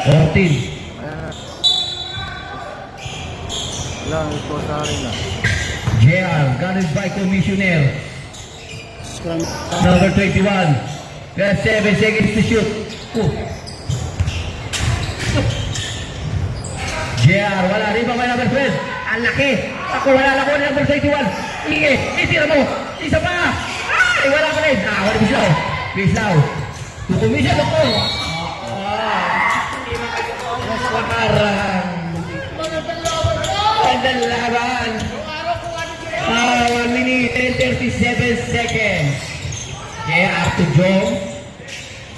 14. Lang, ito sa rin na. JR, guarded by Commissioner. Number 21. We have 7 seconds to shoot. JR, wala rin pa may number 12. Ang laki. Ako, wala lang ko number 21. Sige, itira mo. Isa pa. Ay, wala pa rin. Wala Bislaw. Bislaw. Tukumisyon ako. Wakarang. Magandang laban. 1 minute and 37 seconds. JR to Jong.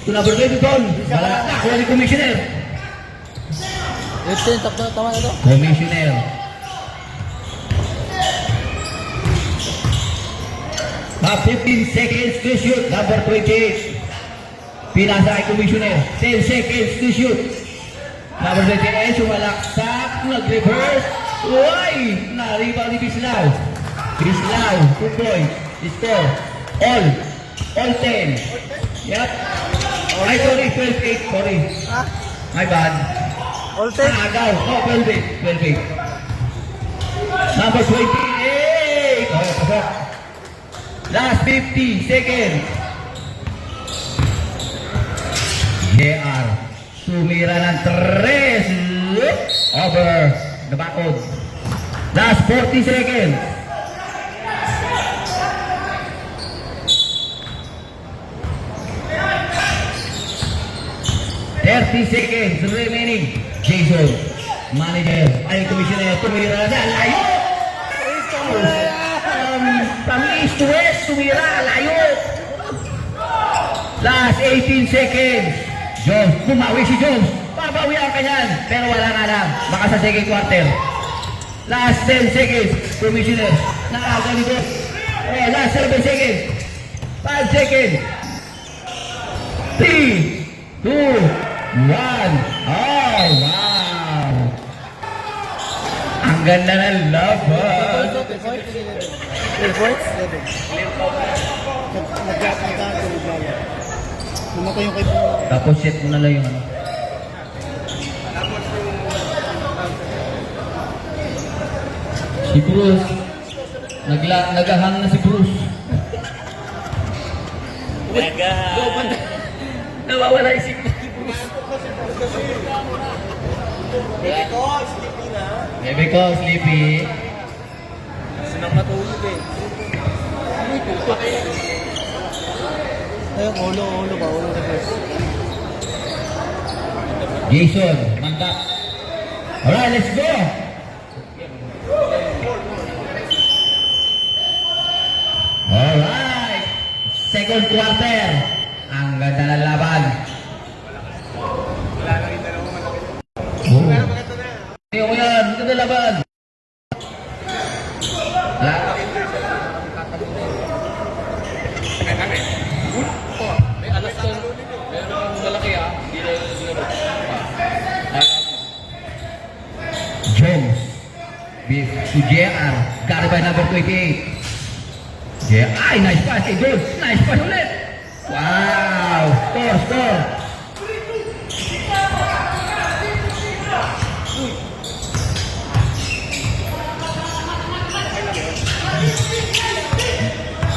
To number 22. Wala na. Kuha ni Commissioner. 18, tama na ito. Commissioner. Have 15 seconds to shoot. Number 28. Pinasa ay Commissioner. 10 seconds to shoot. Number 28. Sumalaksak. Nag-reverse. Uy! Nariba ni Bislaw. Bislaw. 2 points. Score. All 10. Yep. Ay, sorry. 12-8. Sorry. My bad. All 10. Agaw. 12-8. 12-8. Number 28. Pasok. Last 50 seconds. JR. Sumira ng 3. Over. Nabakod. Last 40 seconds. Seconds remaining. Jason, manager, ay commissioner, tumira na, layo! From east to west, tumira, layo! Last 18 seconds. Jones, bumawi si Jones. Babawi ang kanyan, pero wala nga lang. Baka sa second quarter. Last 10 seconds. Commissioner, nakaagaw ni Jones. Last 7 seconds. 5 seconds. 3, 2, 1. Oh, wow! Ang ganda ng laban. 3 points? Nag-grab na tayo. Lumatay yung kayo. Tapos set mo na lang yung ano. Si Bruce. Nagahang na si Bruce. Nagahang. Nawawala yung si Bruce. Baby ko, sleepy. Sinang matulog eh. Ayun, ulo ba? Ulo na first. Jason, mantap. Alright, let's go. Alright. Second quarter. Ang ganda ng laban. Ayaw mo yan, ganda laban. May alas ka. Meron malaki ah. Hindi na sinunod. Jones. To JR. Carry by number 28. JR. Ay, nice pass. Hey, Jones. Nice pass ulit. Wow. Score.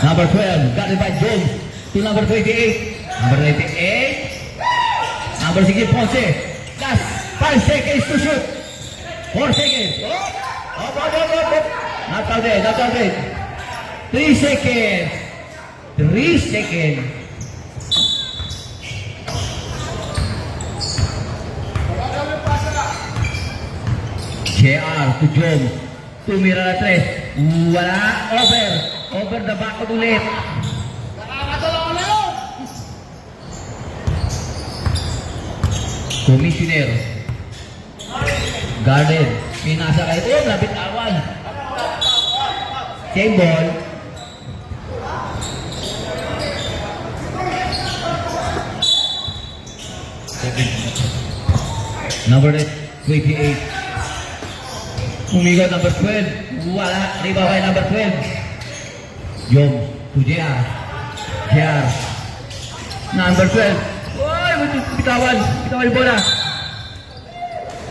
Number 12, got it by Jones to number 28. Number 28. Number 16, Ponce. Last 5 seconds to shoot. 4 seconds. Up. Not counted. 3 seconds. 3 seconds. JR to Jones. Tumira na 3. Wala. Over the back ulit. Commissioner. Guarded. Pinasa kayo. Labit awan. Same ball. Number 28. Umigot number 12. Wala. Riba kay number 12. Jones to JR. Number 12. Uy, bitawan yung bola.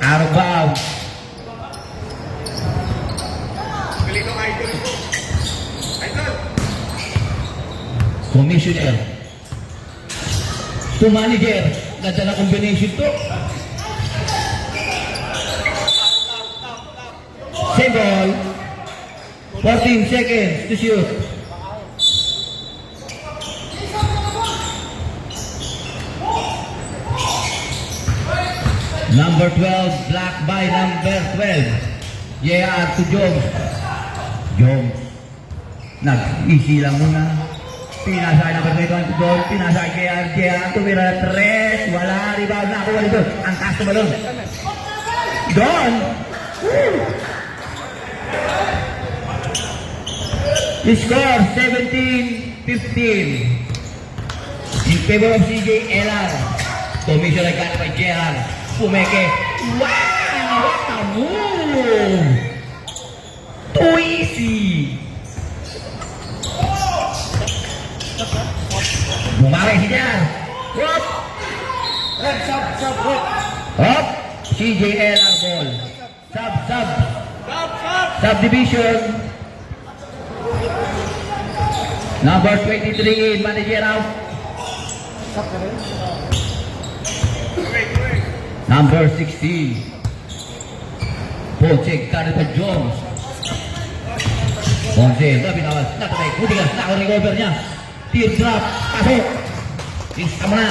Out of bounds. Commissioner. To manager. Ganda na combination to. Save ball. 14 seconds to shoot. Number 12, blocked by number 12. Yeah, to Jones. Jones. Nag-easy lang muna. Pinasay number 21 to Jones. Pinasay kay RJ. Tumira 3. Wala. Rebound na. Kuha nito. Ang taas na balon. Don. The score 17-15. In favor of CJ Elar. Commission ay gano'n kay Gerald. Pumeke. Wow! What a move! Too easy! Bumari si Gerald. Hop! Hop! CJ Elar ball. Sub. Subdivision. Number 23 in, manager out. Number 16. Ponce, kanan pa Jones. Ponce, pinawal. Nakatay, Budigas, naka-recover niya. Teardrop, pasok. Isa mo na.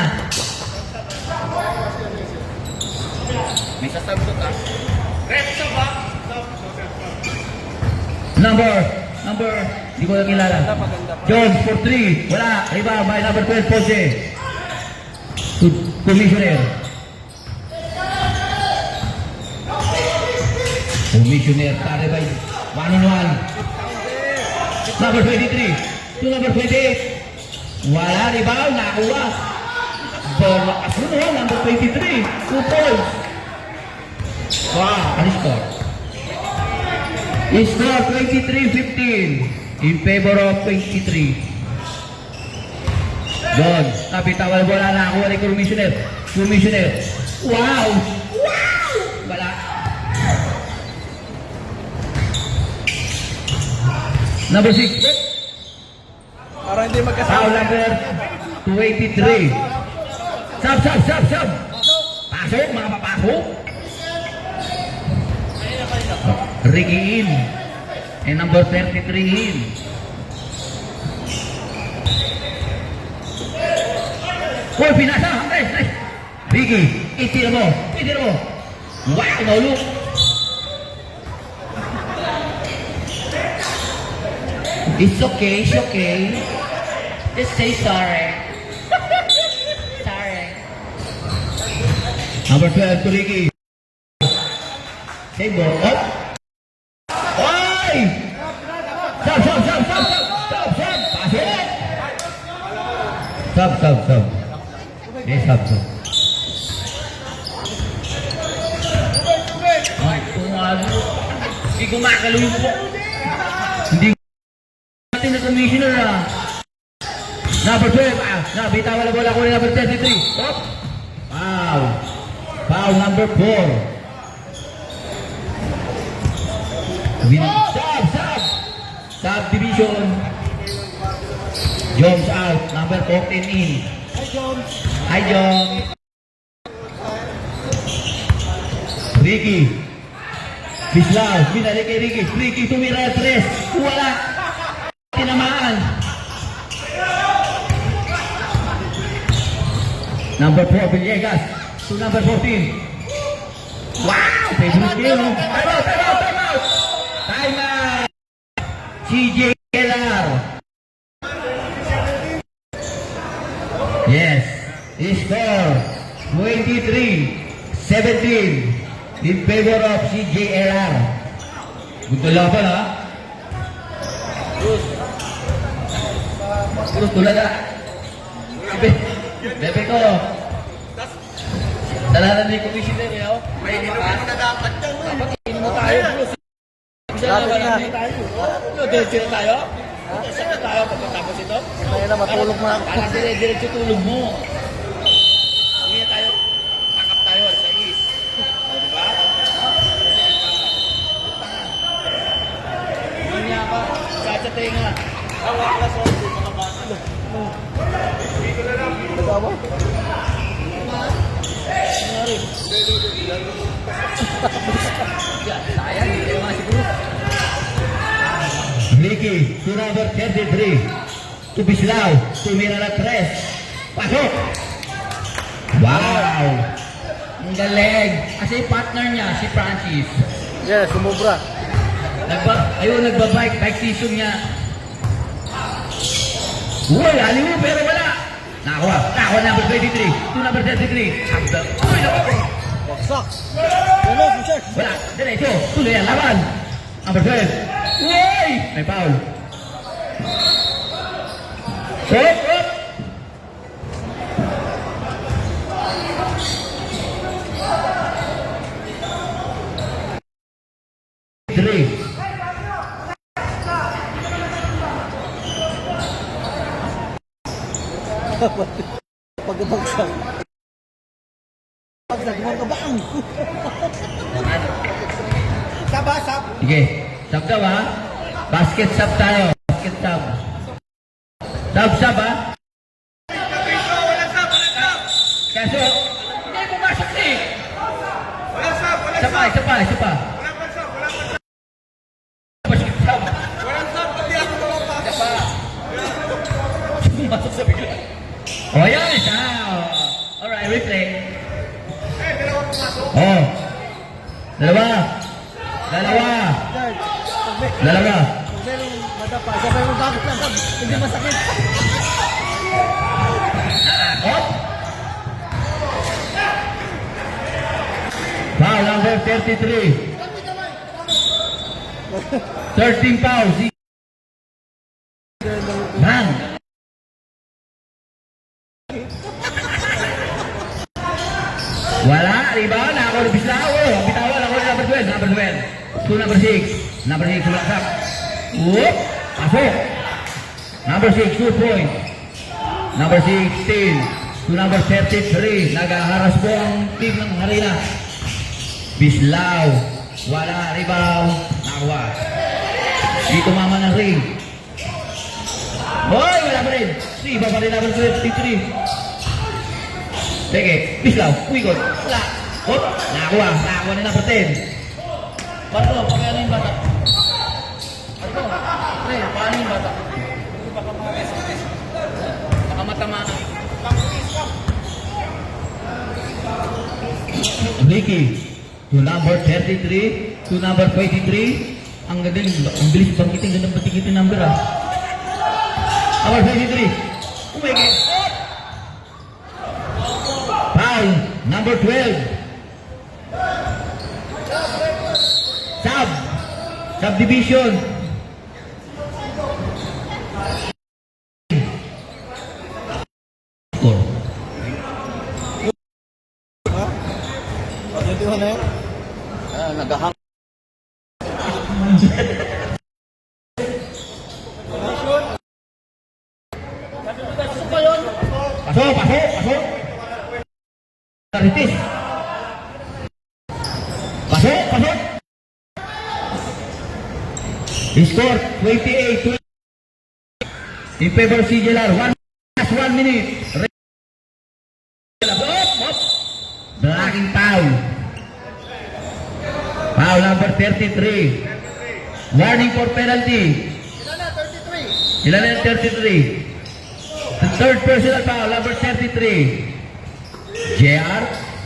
May sasabot ah. Red sa ba? Number, di ko na kilala. Jones for 3. Wala. Rebound by number 12, Ponce. Commissioner. Commissioner, tare by 1-on-1. Number 23 to number 28. Wala. Rebound. Nakuha. Bola kasunod. Number 23. 2 points. Wow. Ano score? Score 23-15 in favor of 23. Don, napitawan bola na ako ni Commissioner. Wow! Wala. Number 6. Para hindi magkasama. Foul number 23. Sub. Pasok, mga papasok. Ricky in. And number 33 in. Hoy, pinasa. Nice. Ricky, itira mo. Wow, no look. It's okay. Just say sorry. Sorry. Number 12 to Ricky. Save ball. Up. Oy! Sub. Pasok. Sub. Sub. Ay, kumalo. Hindi kumakalo yung po. Hindi natin na commissioner ah. Number 12. Nabitawan na bola ko ni number 33. Up. Foul number 4. Subdivision. Jones out. Number 14 in. Hi, Jones. Ricky. Bislaw. Binalik kay Ricky. Ricky tumira 3. Wala. Tinamaan. Number 4, Villegas. To number 14. Wow! Favorite game. Time out. CJ Elar. Yes. Score 23-17 in favor of CJ Elar. Good laban ha. Terus tulad na. Bebe ko. Dalanan ni Commissioner yun. May inumin mo na dapat yan. Dapat inumin mo tayo. Lapit na. Diretso na tayo? Saan na tayo pagkatapos ito? Kaya na matulog na ako. Parang diretso tulog mo. Uwi na tayo. Pakap tayo sa east. Diba? Nagawa? Sayang, hindi kayo mga siguro. Ricky, to number 33. To Bislao, tumira na 3. Pasok! Wow! Ang galing. Kasi partner niya, si Francis. Yes, sumubra. Nagbabike, bike season niya. Uy, aliw pero wala! Nakakuha number 23. To number 33. Uy, naku! Baksak. Ano, Richard? Wala, diretso. Tuloy ang laban. Number 12. Uy! May foul. Hop, hop! Three. Pagkabagsak. Bagsak, mga kabang. Saba, sab. Sige, sub daw ha. Basket sub tayo. Basket sub. Sub ha. Kaso, hindi pumasok eh. Isa pa. Basket sub. Pumasok sa bigla. Oh, yan. Alright, replay. Oh. Dalawa. Richard, Dalawa. pag merong madapa, sabay mo bakit lang, sab. Hindi masakit. Hop. Foul number 33. 13 fouls. Bang. Wala, rebound. Ako na Bislao. Bitawan ako na number 12. Number 12. To number 6. Number 6, sumaksak. Whoop. Pasok. Number 6, 2 points. Number 16. To number 33. Nagaharas po ang team ng Harina. Bislao. Wala, rebound. Nakawa. Dito mama ng ring. Hoy, wala pa rin. Iba pa rin number 23. Sige, Bislao, uwigot. Wala. Hop, nakakuha na number 10. Barto, paano yung bata? Barto, pre, paano yung bata? Baka matamaan. Ricky, to number 33, to number 23. Ang galing, ang bilis bangkitin, gandang batikitin number ah. Number 23. Umigit. Foul, number 12. Subdivision. Score. Pagkatiwa na yun. Nagahang. Pasok. Karitis. Pasok. Score 28-20 in favor of CJLR. 1 minute. Blocking foul. Foul number 33. Warning for penalty. Ilan na 33? The third personal foul, number 33. JR,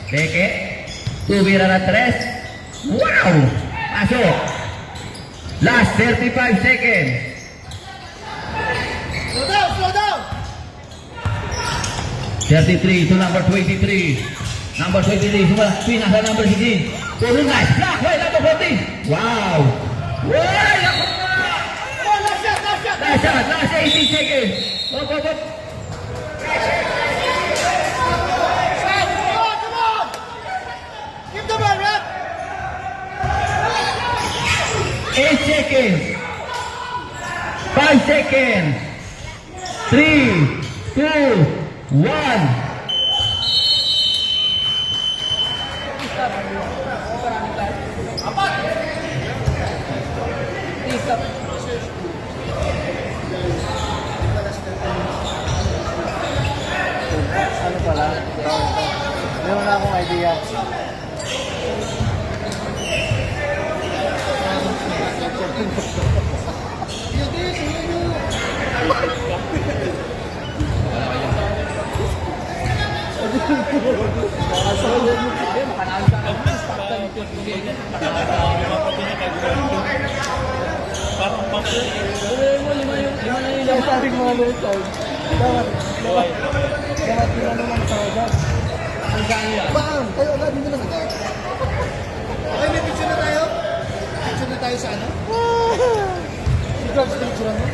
Peke, tumira na 3. Wow! Pasok. Last 35 seconds. Slow down! 33 to number 23. Number 23, pinasa number 16. Puro nice block. Wait, number 14. Wow! Wait, ako na! Oh, last shot! Last 18 seconds. Up. Come on! Give the ball, rep! 8 seconds. 5 seconds. 3, 2, 1. Yeah. Sabi ko mga lord side. Dapat yun ano lang sa agad. Bam! Tayo agad, hindi na agad. Okay, may picture na tayo? Picture na tayo sa ano? Si George, picture mo?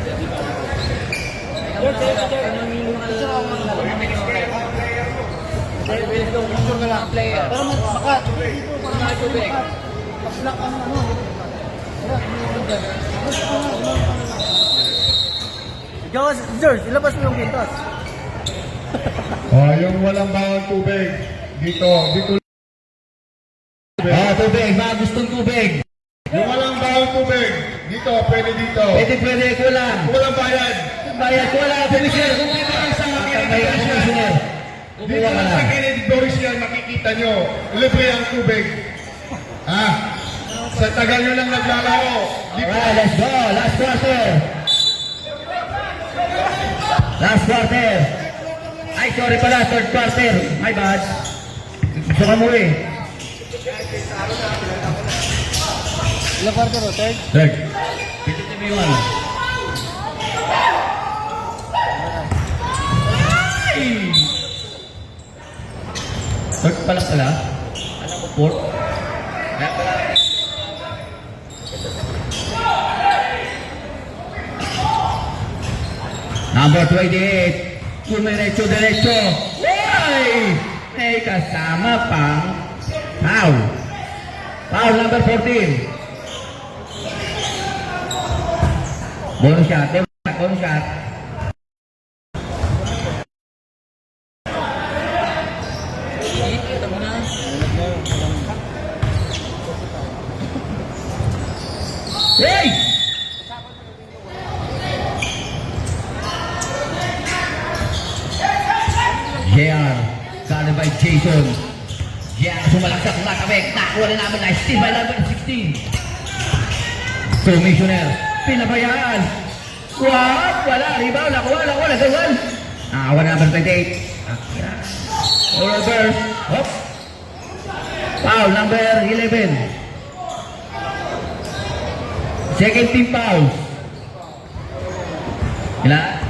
Picture ka lang. Pero makat. Paslak ang ano. George, ilabas mo yung pintas. Yung walang bawang tubig. Dito. Tubig, mga gustong tubig. Yung walang bawang tubig. Dito, pwede dito. Pwede, kulang. Walang bayad. Bayad, kulang, commissioner. Kung may bayad sa bayad, commissioner. Dito Kukuha ka lang na. sa Kennedy Doris yan, makikita nyo. Libre ang tubig. Ha? Sa tagal nyo lang naglalaro. Dito. Alright, let's go. Last quarter. Last quarter. Ay, sorry pala, third quarter. My bad. Gusto ka mo eh. Ilang quarter o, third? Third. Pitin mo yung ano. Ay! Third pa lang pala. Alam mo, fourth. Kaya pala. Number 28. Diretso. Ay! May kasama pang foul. Foul number 14. Bonus shot. Bonus shot. Hey! JR, guarded by Jason. JR, sumalaksak ng nakabek. Nakuha na namin na steal by number 16. Commissioner, pinabayaan. Wow, wala. Rebound, nakuha, nagawan. Nakakuha na number 28. Reverse. Hop. Foul, number 11. Second team foul. Ilan?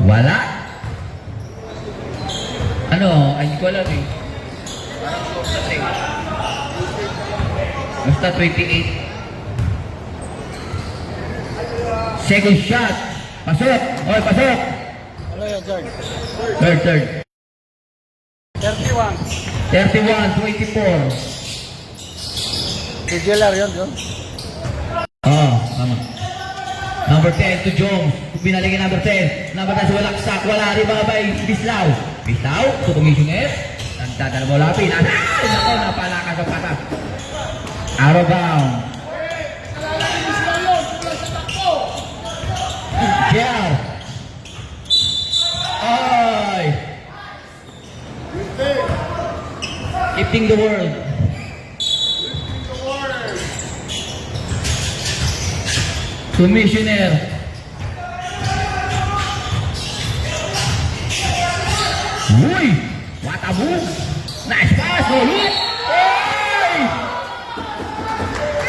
Wala. Ano? Ay, hindi ko alam eh. Basta 28. Second shot. Pasok. Oy, pasok. Ano yan, George? Third. 31. 31-24. Si JLR yun, John. Tama. Number 10 to Jones. Pinalingin number 10. Number 10 walaksak. Wala rin mga bay. Bislaw to Commissioner. Nagdadalawa lapin. Ay, nako, napalakas ang patas. Out of bound. Gel. Ay. Gifting the world. Commissioner. Uy! What a move! Nice pass! No look! Oy!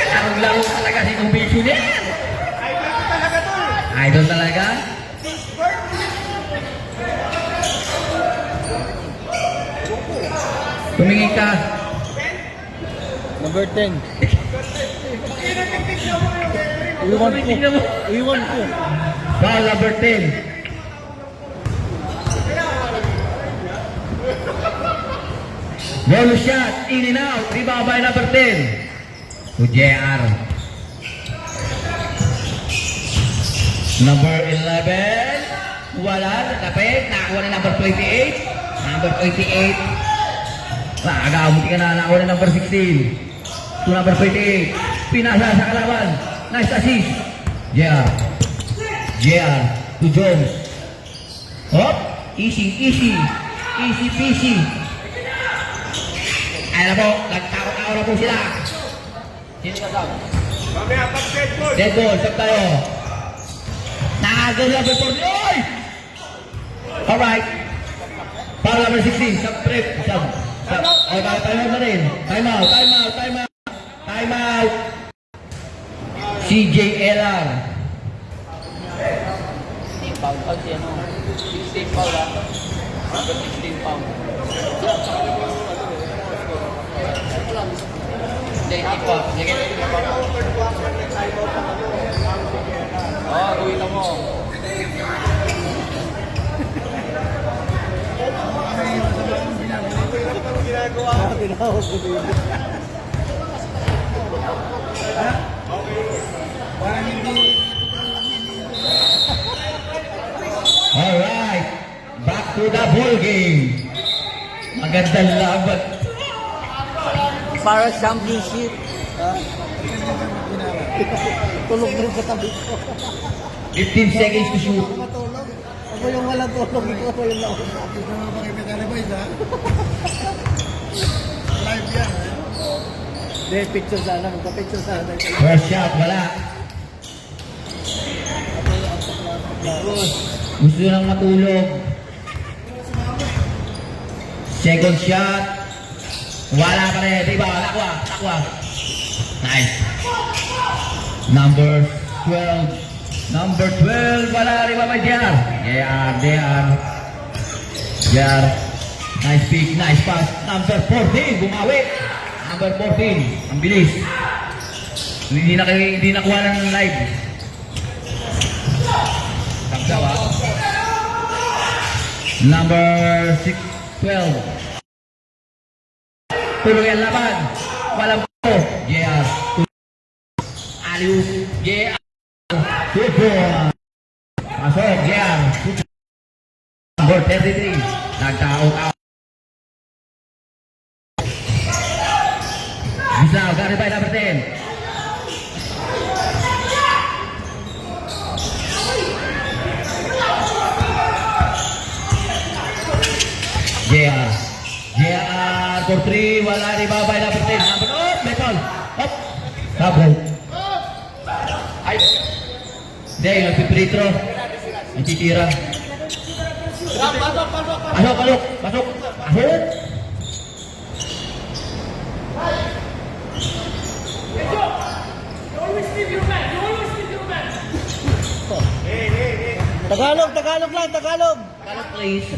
Larong-laro talaga si Commissioner! Idol talaga? Tumingin ka. Number 10. Iwan ko. Foul number 10. Bonus shot, in and out, rebound by number 10. To JR. Number 11. Wala, tapik, nakakuha na number 28. Number 28. Agamuti ka na, nakakuha na number 16. To number 28. Pinasa sa kalaban. Nice assist. JR. JR to Jones. Hop. Easy, easy. Easy peasy. Ayan na po, nagtao-tao na po sila. Sino ka sab? Dead ball, sab tayo. Nakagol number 40. Oy! Alright. Para number 16, sub trip. Sub. Okay, time out na rin. Time out, time out, time out. Time out. CJ LR. Pound out si ano? 16 pound ha? 16 pound. Hindi, hindi po. Sige. Oo, gawin mo. Tinawag ko din. Parang hindi. Alright. Back to the ball game. Magandang laban. Para championship. Tulog rin sa tabi ko. 15 seconds to shoot. Matulog. Ako yung walang tulog. Ikaw ako yung laon. Ito naman pakipitaliboys ha. Live yan ha. Hindi, picture sana. Magpa-picture sana. First shot, wala. Gusto nang matulog. Second shot. Wala pa rin. Diba? Nakwa. Nakwa. Nice. Number 12. Number 12. Wala rin ba may JR? JR. Nice pick. Nice pass. Number 14. Bumawi. Number 14. Ang bilis. Hindi nakuha ng live. Tamsawa. Number 12. Tuloy ang laban. Walang po. JR. Aliu. JR. Tupo. Pasok. JR. Number 33. Nagtao-tao. Bisa. Gary by number 10. JR for 3, wala rin babay na 15. Number, oh, may foul. Up. Double. Ay. Hindi, nagpipritro. Nagtitira. Pasok. Pasok. Tagalog lang, Tagalog. Please.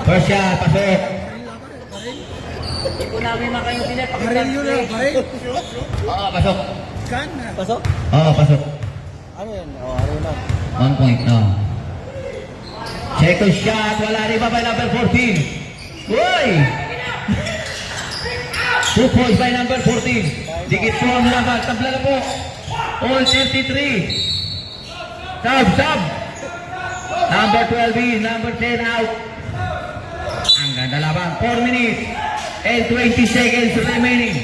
First shot, pasok. Hindi ko namin makaintindihan. Marilyo na, pare. Oo, pasok. Kan na. Pasok? Oo, pasok. Ano yan? Oh, araw na. 1 point, no. Second shot, wala rin babay number 14. Uy! 2 points by number 14. Dikit po ang laban. Tabla na po. All 33. Sub. Number 12 in, number 10 out. Ang ganda laban. 4 minutes and 20 seconds remaining.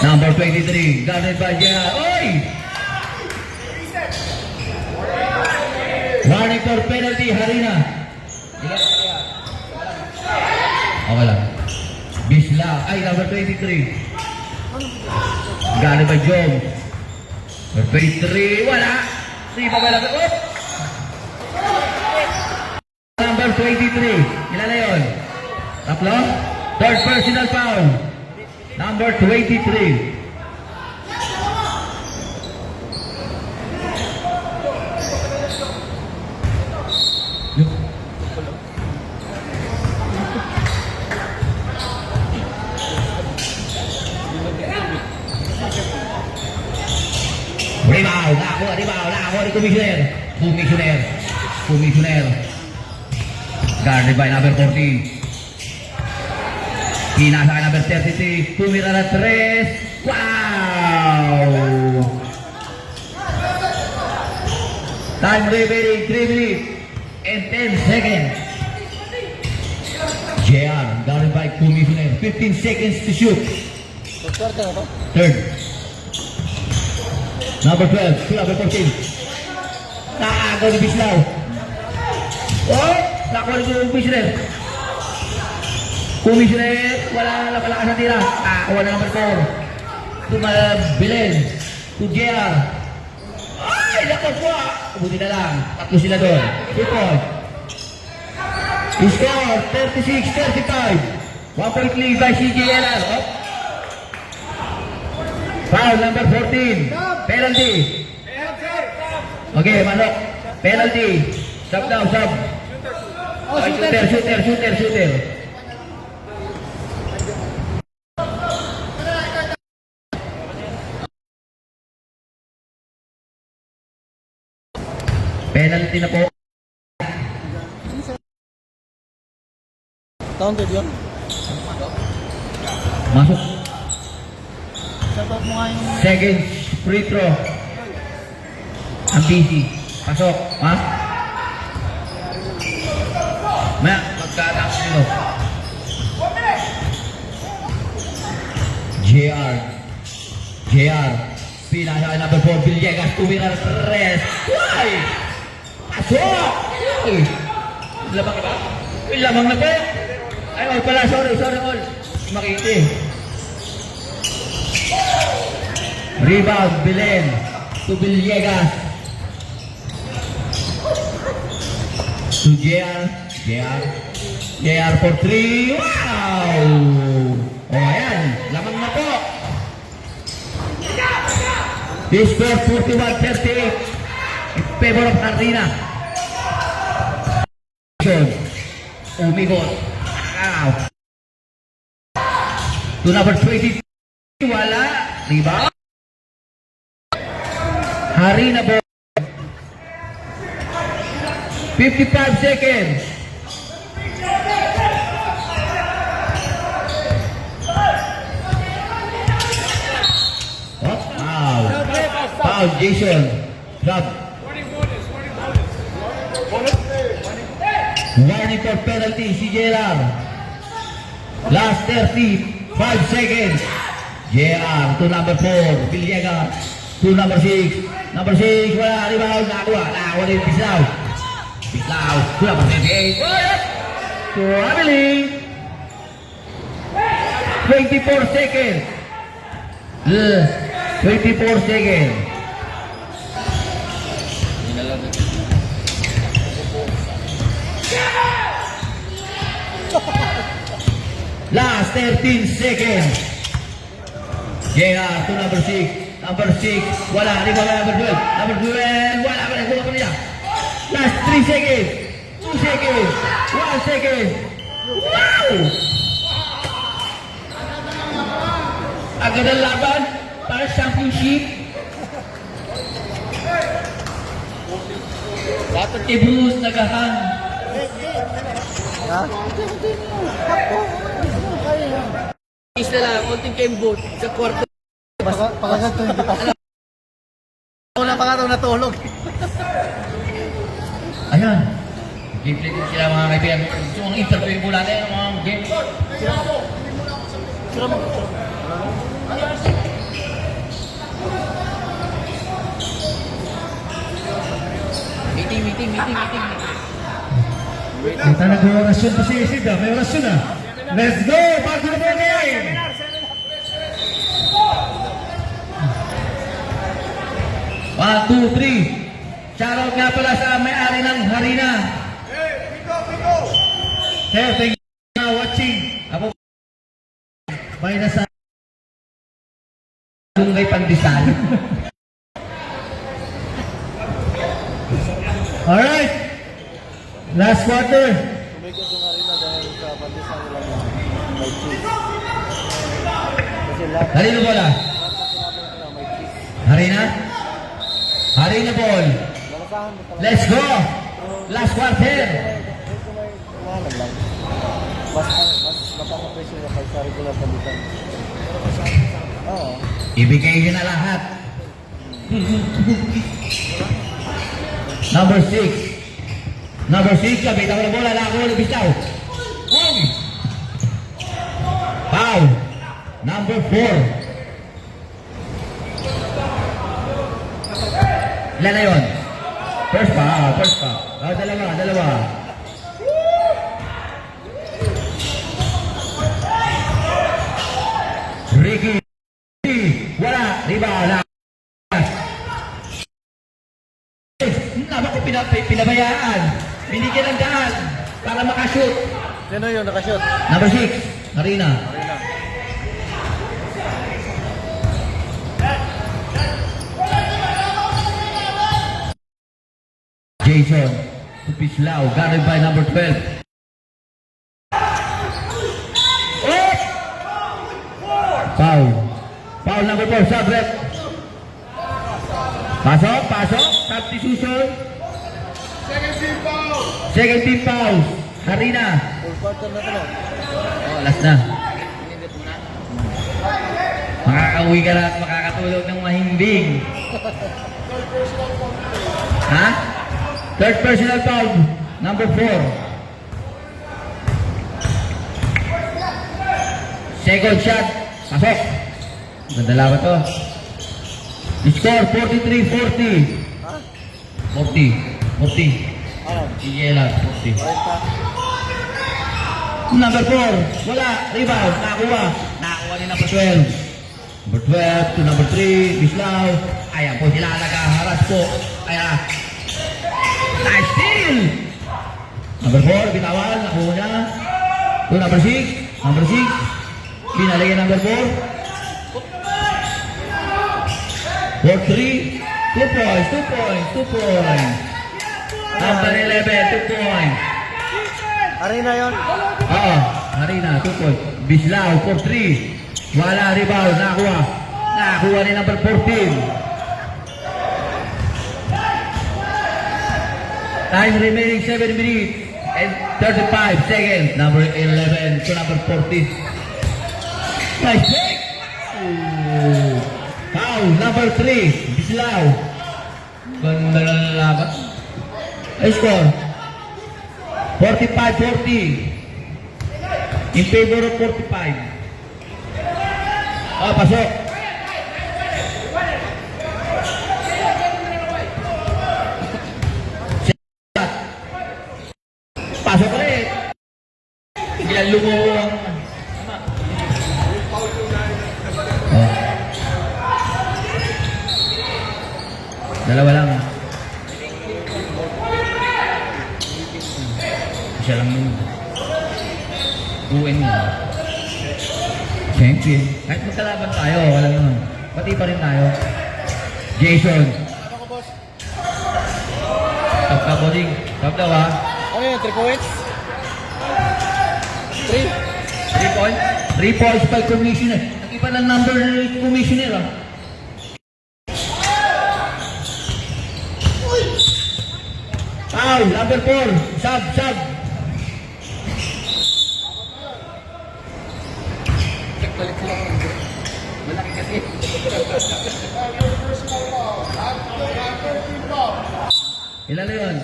Number 23, guarded by Gerard. Oy! Warning for penalty, Harina. Okay lang. Bisla, ay number 23. Guarded by Jones. Number 23, wala. Di pa ba lang? Oh! Number 23. Ilan na yun? Tatlo? Third personal foul. Number 23. Rebound. Nakakuha ni Commissioner. Guarded by number 14. Pinasa ka number 33. Tumira na 3. Wow! Time remaining 3 minutes and 10 seconds. JR, guarded by Commissioner. 15 seconds to shoot. Swerte na to. Third. Number 12, to number 14. Nakagaw ni Bislaw. Oh, nakuha ni Commissioner. Commissioner, wala na tira. Wala na number 4. To Bilen. To JR. Ay, naku po. Buti na lang. Tatlo sila doon. 2 point. Score, 36-35. 1 point lead by CJLR. Oh. Foul number 14. Penalty. Okay, Manok. Penalty. Sub daw, sub. Okay, shooter. Penalty na po. Counted yun. Masuk. Shoutout mo nga yung... Second free throw. Ang busy. Pasok. Ha? Maya, magkatang sino. JR. Pinasa kay number 4, Villegas. Tumira na 3. Why? Pasok! Ay! Lamang na ba? Ay, lamang na ba? Ay, all pala. Sorry, all. Makiti. Rebound, Bilen. To Villegas. To JR for 3. Wow! O, ayan. Lamang na po. This score 41-38 in favor of Arena. Umigot. Wow. To number 20. Wala. Rebound. Harina ball. 55 seconds. Oh, wow. Foul, Jason. Drop. Warning for penalty, CJR. Last 35 seconds. JR to number 4, Villegas. To number 6. Number 6, wala. Rebound, nakakuha din Bislaw. To number 28. To Emily. 24 seconds. 24 seconds. Last 13 seconds. JR to number 6. Number 6. Wala. Rebound number 12. Number 12. Wala. Kuha pa niya. Last 3 seconds. 2 seconds. 1 second. Wow! Agad ang laban para sa championship. Dapat i-bruise nagahan. Ha? Isa lang, konting kembot sa kwarto. Pakaganto yung kita. Wala pa nga daw natulog. Ayan. Game-play din sila mga kaibigan. Gusto mong interview po natin ang mga game. Meeting. Kita nag-orasyon pa si Isid ah. May orasyon ah. Let's go! Back to the ball game! One, two, three. Shoutout nga pala sa may-ari ng Harina. Sir, thank you for watching. Ako, Bye na sa... Tungay Pandesal. Alright! Last quarter. Tumikot yung arena dahil sa bandisan nila ng may cheese. Kasi lahat Harina bola. sinabi nila may cheese. Harina. Harina ball. Malasahan mo talaga. Let's go. Last quarter. Medyo may umalag lang. Mas mataas ang presyo niya kaysa regular bandisan. Oo. Ibigay nyo na lahat. Number 6. Number 6, kabita ko na bola. Lako ulit, Bistaw. Foul. Number 4. Ilan na yun? First foul. Oh, dalawa. Ricky. Wala. Rebound. Naman ko pinabayaan. Binigyan ng daan para makashoot. Sino yun nakashoot? Number 6, Marina. Jason Tupislao, guarded by number 12. Foul number 4, Sabret. Pasok, substitution. Second team foul. Harina. Full quarter na ito, no? Oh, last na. Makakauwi ka na at makakatulog ng mahimbing. Ha? Third personal foul. Number 4. Second shot. Pasok. Ganda ba to? Score 43-40. Ha? 40. Ano? Sige lang, 40. 40. Number 4, wala, rebound, nakakuha ni number 12. Number 12 to number 3, Bislaw. Ayan po sila naghaharas po. Ayan. Nice steal! Number 4, binawal, nakuha niya. To number 6, binalagyan number 4. 4-3, 2 points. Number 11, 2 points. Arena yun? Oo, Harina, 2 points. Bislaw, 4-3. Wala, rebound, nakakuha ni number 14. Time remaining 7 minutes and 35 seconds. Number 11 to number 14. Nice take! Ooh. Foul, number 3, Bislaw. Ganda na nalabat. Ay, score. 45-40. In favor of 45. Oh, pasok. Pasok ulit. Biglang lumuho ang... Oh. Dalawa lang. Siya lang yung UN niya. Champion. Kahit magkalaban tayo, wala naman. Pati pa rin tayo. Jason. Top ka, Boding. Top daw, ha? Ano yun? 3 points? 3? 3 points? 3 points by commissioner. Nag-iba ng number ng commissioner, ha? Foul, number 4. Sub. Malaki kasi. Ilan na yun?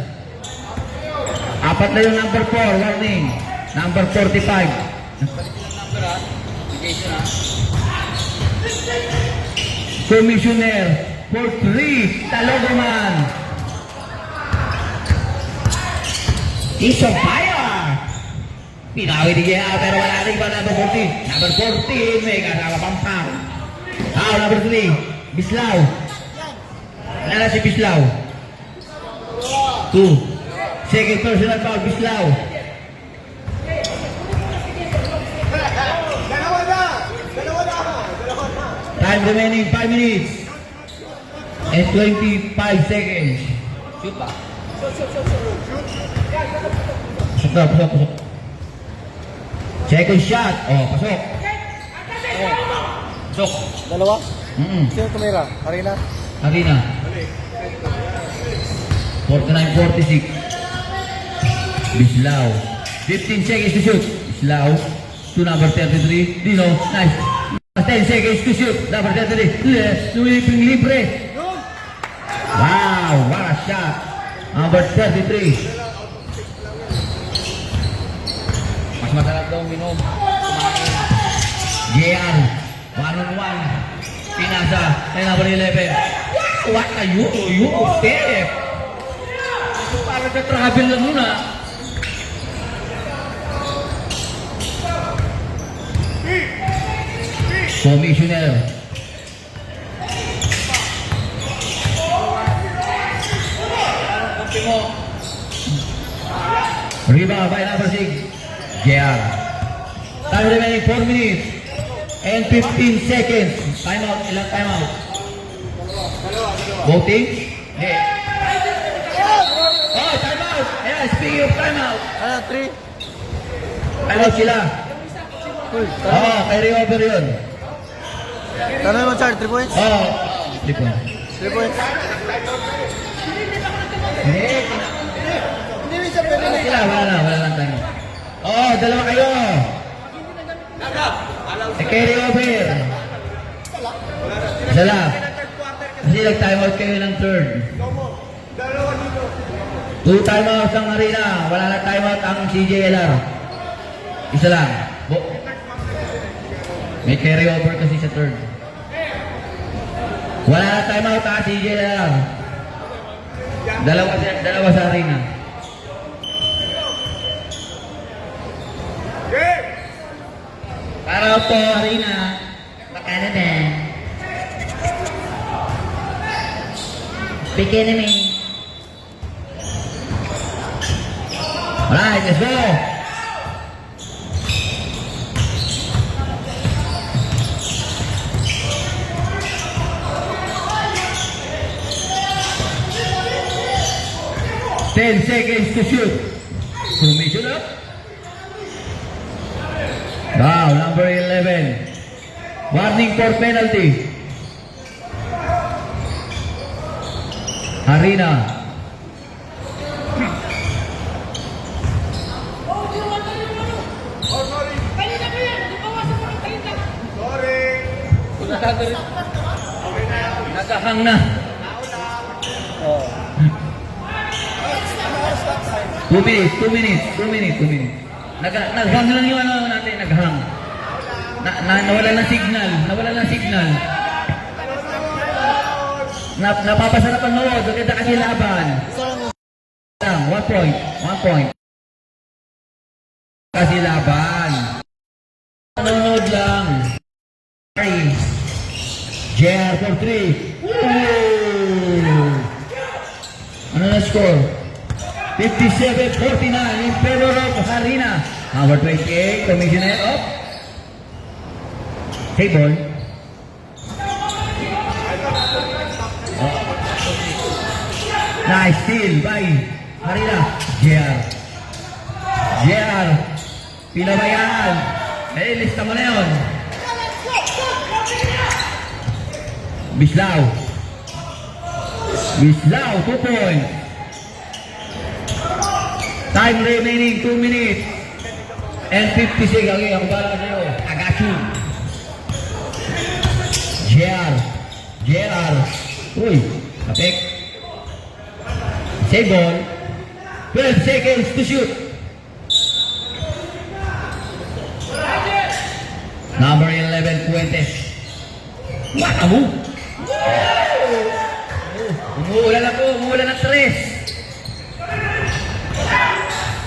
4 na yung number 4, warning. Number 45. Commissioner for 3, Talogoman. He's on fire! Pinawi ni Gea, pero wala rin ba number 14? Number 14, may kasama pang foul. Foul, number 3, Bislaw. Wala na si Bislaw. 2. Second personal foul, Bislaw. Time remaining 5 minutes and 25 seconds. Shoot pa. Pasok. Second shot. Oh, pasok. Pasok. Dalawa? Mm-mm. Sino tumira? Arena? Harina. 49-46. Bislaw. 15 seconds to shoot. Bislaw. To number 33. Dino. Nice. 10 seconds to shoot. Number 33. Lumiliping libre. Wow. What a shot. Number 33. Mas masarap daw minom. JR. 1-on-1. Pinasa. Kay number 11. What are you? You Steph. Para ka travel lang muna. Commissioner. Kampi mo. Rebound by number 6. JR. Time remaining 4 minutes and 15 seconds. Timeout. Ilang timeout? Voting? Hindi. Oh, timeout! Ayan, speaking of timeout. Ano, 3? Timeout sila. Uy, Oh, carry over yun. Tama naman, Char, 3 points? Oh, di po. 3 points. Hindi. Hindi rin siya pwede na. Sila, wala lang timeout. Oh, dalawa kayo. Carry over. Isa lang. Kasi nag-timeout kayo ng third. 2 timeouts ang Arena. Wala na timeout ang CJLR. Isa lang. May carry over kasi sa third. Wala na timeout ang CJLR. Dalawa sa Arena. Para po Arena. Makana na. Bigyan namin. Alright, let's go. Ten seconds to shoot. Formation up. Now, number 11. Warning for penalty. Arena. Nakahang na. Oh. 2 minutes. Naghang lang yung ano natin, naghang. Nawala ng signal. Napapasarap ang mawag, maganda kasi laban. Lang, 1 point. Kasi laban. Nanonood lang. JR for 3. Ano na score? 57-49 in favor of Arena. Number 28, Commissioner of Table. Nice steal by Arena. JR. Pinabayaan. Lista mo na yun. Bislaw, 2 points. Time remaining 2 minutes and 50 seconds. Okay, ako bala sa'yo. I got you. JR. Uy, kapek. Save ball. 12 seconds to shoot. Number 11, Fuentes. What a move! Umuulan ng 3.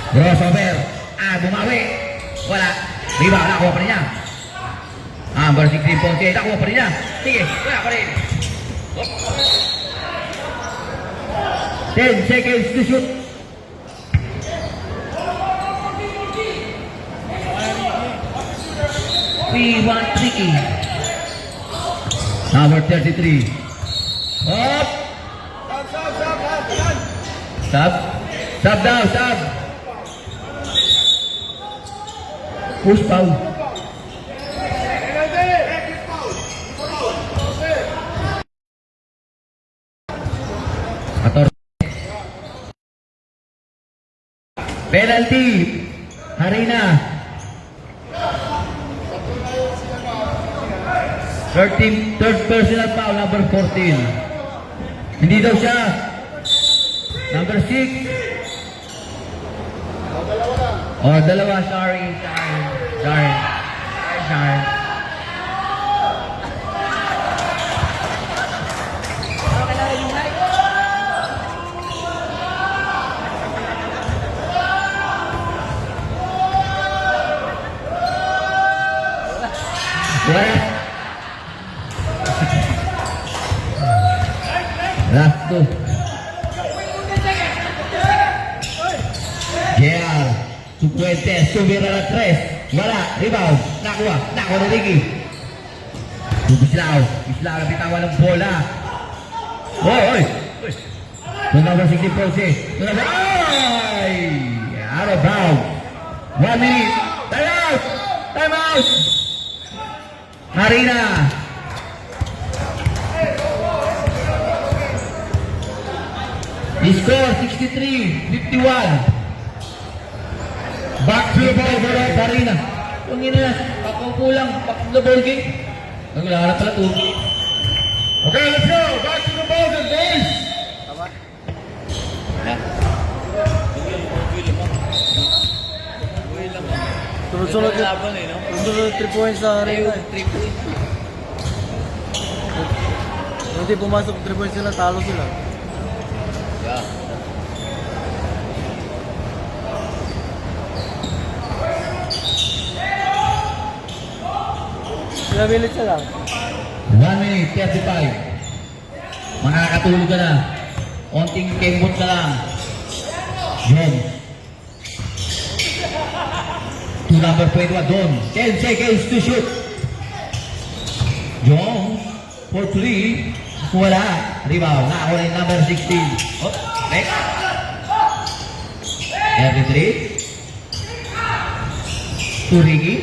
Crossover. Bumawi. Wala. Rebound. Nakuha pa rin niya. Number 16, Ponce. Nakuha pa rin niya. Sige. Wala pa rin. 10 seconds to shoot. 3-1-3. Number 33. Up. Sub daw. Push foul. Penalty. Arena. 13th personal foul, number 14. Hindi daw siya. Number 6. Oh, dalawa. Sorry. Last two. JR. Supuentes. Subira na tres. Wala. Rebound. Nakuha. Nakuha na Ricky. Bislaw. Bislaw na bitawan ng bola. Oy! The number 60 Ponce. The number... Ay! Out of bounds. 1 minute. Time out! Time out! Marina. The score 63-51. Back to the ball, Pero boys. Marina. Kung ina na, kulang. Back to the ball game. Naglaharap pala to. Okay, let's go. Back to the ball, then, boys. Sunod-sunod yung Laban eh, no? sunod 3 points sa Arena. 3 points. Kung hindi pumasok 3 points sila, talo sila. Yeah. Sila minutes na lang. 1 minute, 35. Makakatulog ka na. Onting kembot na lang. John. To number 21, Don. 10 seconds to shoot. Jones for 3. Wala. Rebound. Nakakuha na yung number 16. Oh, next. 33. To Ricky.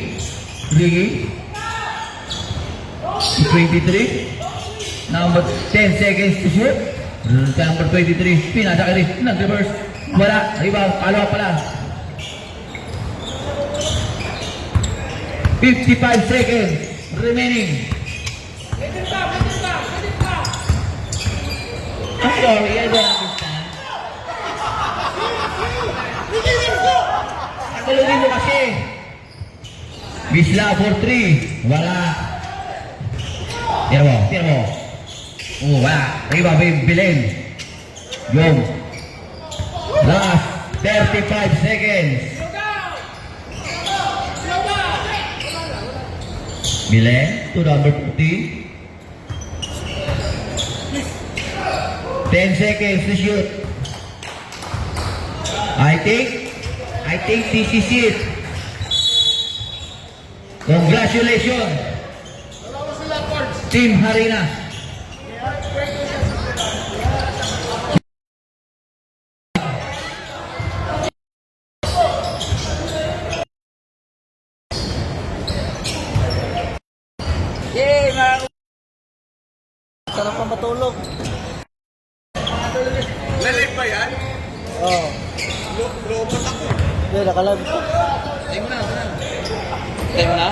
Ricky. 23. Number 10 seconds to shoot. Number 23. Pinasa ka rin. Nag-reverse. Wala. Rebound. Palo pala. 55 seconds remaining. I'm sorry, I don't understand. Nakalugin mo kasi. Bisla for 3. Wala. Tira mo, tira mo. Oh, wala. Rebound by Belen. Yung. Last 35 seconds. Belen to number 15. 10 seconds to shoot. I think this is it. Congratulations, Team Harina. Yay! Sarap pa matulog. Lalig ba yan? Oo. Lobot ako. Hindi, nakalab. Tayo mo na.